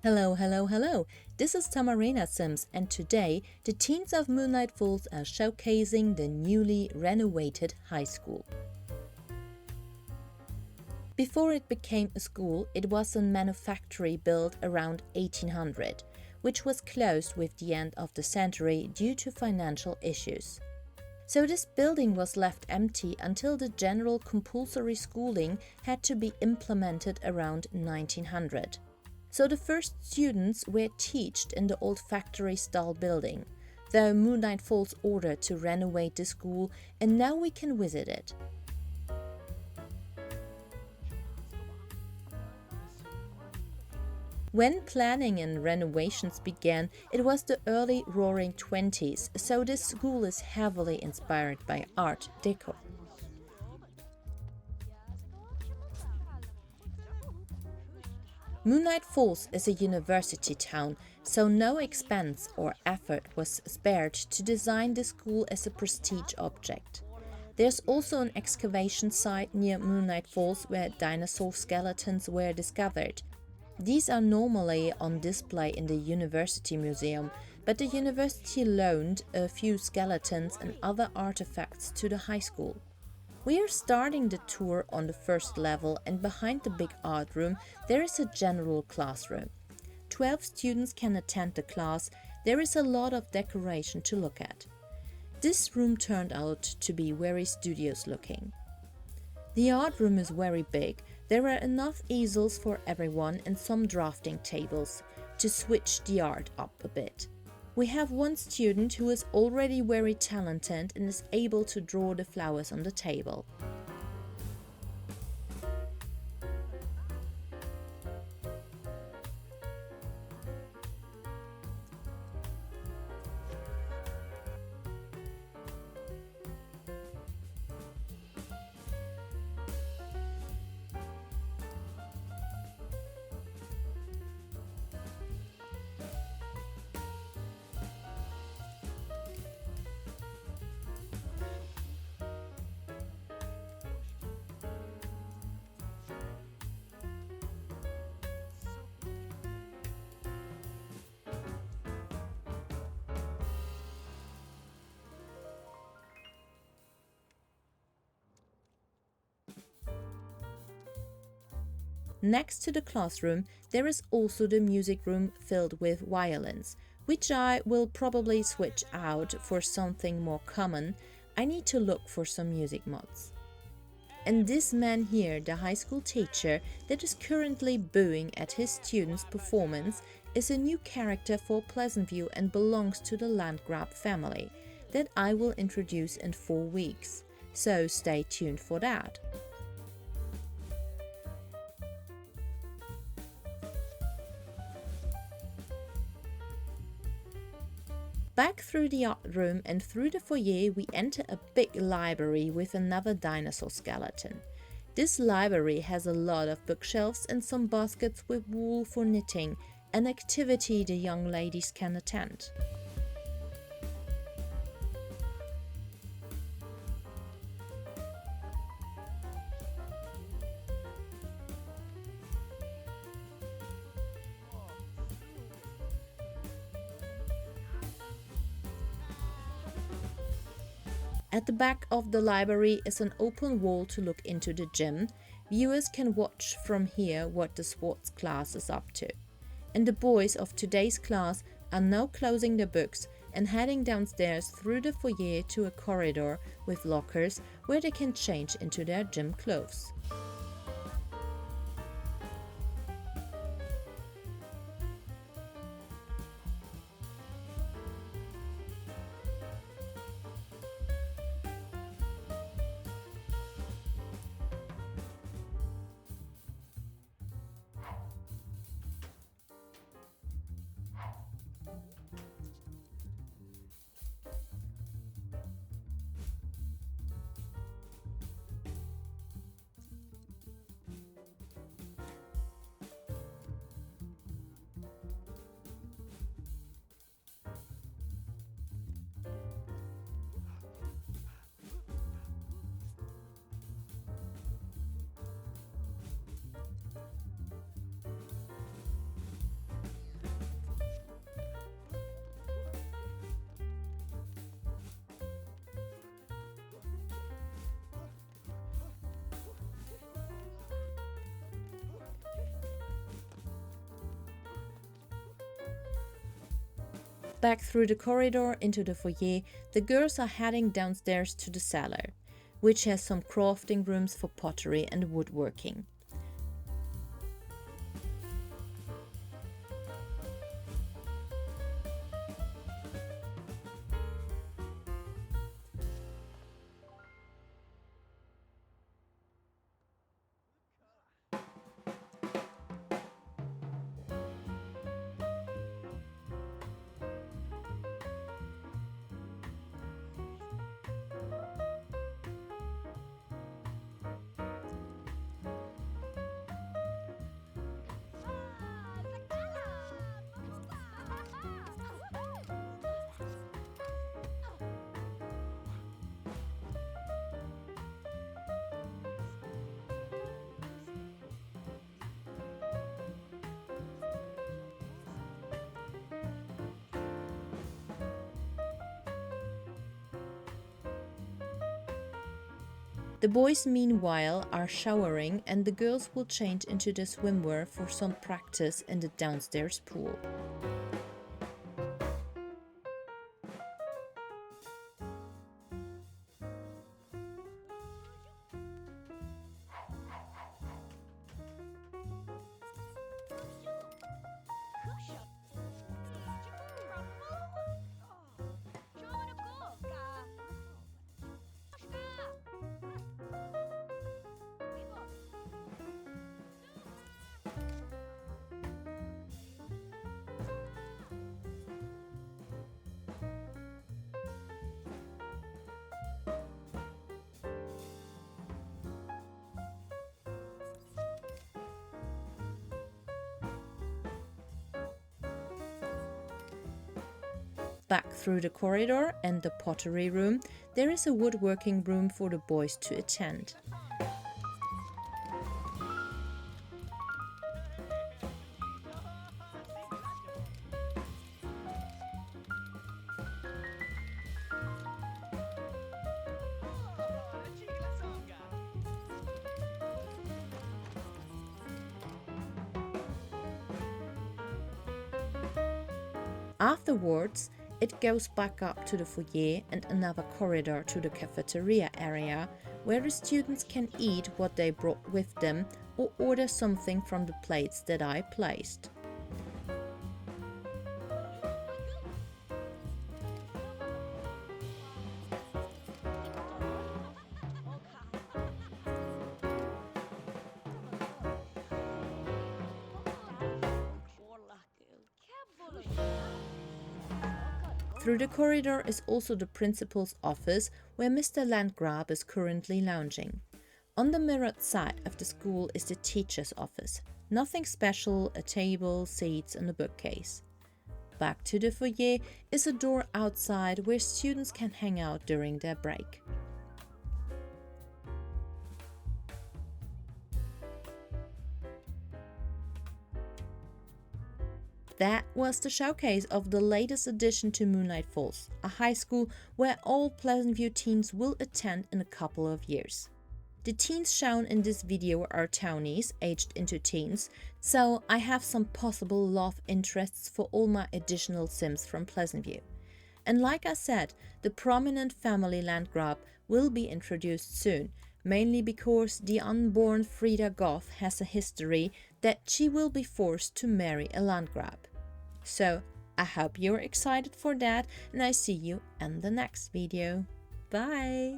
Hello, hello, hello. This is Tamarina Sims, and today the teens of Moonlight Falls are showcasing the newly renovated high school. Before it became a school, it was a manufactory built around 1800, which was closed with the end of the century due to financial issues. So this building was left empty until the general compulsory schooling had to be implemented around 1900. So the first students were taught in the old factory-style building, though Moonlight Falls ordered to renovate the school, and now we can visit it. When planning and renovations began, it was the early Roaring Twenties, so this school is heavily inspired by Art Deco. Moonlight Falls is a university town, so no expense or effort was spared to design the school as a prestige object. There's also an excavation site near Moonlight Falls where dinosaur skeletons were discovered. These are normally on display in the University Museum, but the university loaned a few skeletons and other artifacts to the high school. We are starting the tour on the first level, and behind the big art room there is a general classroom. 12 students can attend the class. There is a lot of decoration to look at. This room turned out to be very studious looking. The art room is very big. There are enough easels for everyone and some drafting tables to switch the art up a bit. We have one student who is already very talented and is able to draw the flowers on the table. Next to the classroom, there is also the music room filled with violins, which I will probably switch out for something more common. I need to look for some music mods. And this man here, the high school teacher that is currently booing at his students' performance, is a new character for Pleasantview and belongs to the Landgrab family that I will introduce in 4 weeks. So stay tuned for that. Back through the art room and through the foyer we enter a big library with another dinosaur skeleton. This library has a lot of bookshelves and some baskets with wool for knitting, an activity the young ladies can attend. At the back of the library is an open wall to look into the gym. Viewers can watch from here what the sports class is up to. And the boys of today's class are now closing their books and heading downstairs through the foyer to a corridor with lockers where they can change into their gym clothes. Back through the corridor into the foyer, the girls are heading downstairs to the cellar, which has some crafting rooms for pottery and woodworking. The boys meanwhile are showering and the girls will change into their swimwear for some practice in the downstairs pool. Back through the corridor and the pottery room, there is a woodworking room for the boys to attend. Afterwards, it goes back up to the foyer and another corridor to the cafeteria area, where the students can eat what they brought with them or order something from the plates that I placed. Through the corridor is also the principal's office, where Mr. Landgraf is currently lounging. On the mirrored side of the school is the teacher's office. Nothing special, a table, seats and a bookcase. Back to the foyer is a door outside where students can hang out during their break. That was the showcase of the latest addition to Moonlight Falls, a high school where all Pleasantview teens will attend in a couple of years. The teens shown in this video are townies, aged into teens, so I have some possible love interests for all my additional Sims from Pleasantview. And like I said, the prominent family Landgraf will be introduced soon, mainly because the unborn Frida Goth has a history that she will be forced to marry a Landgraf. So, I hope you're excited for that and I see you in the next video. Bye!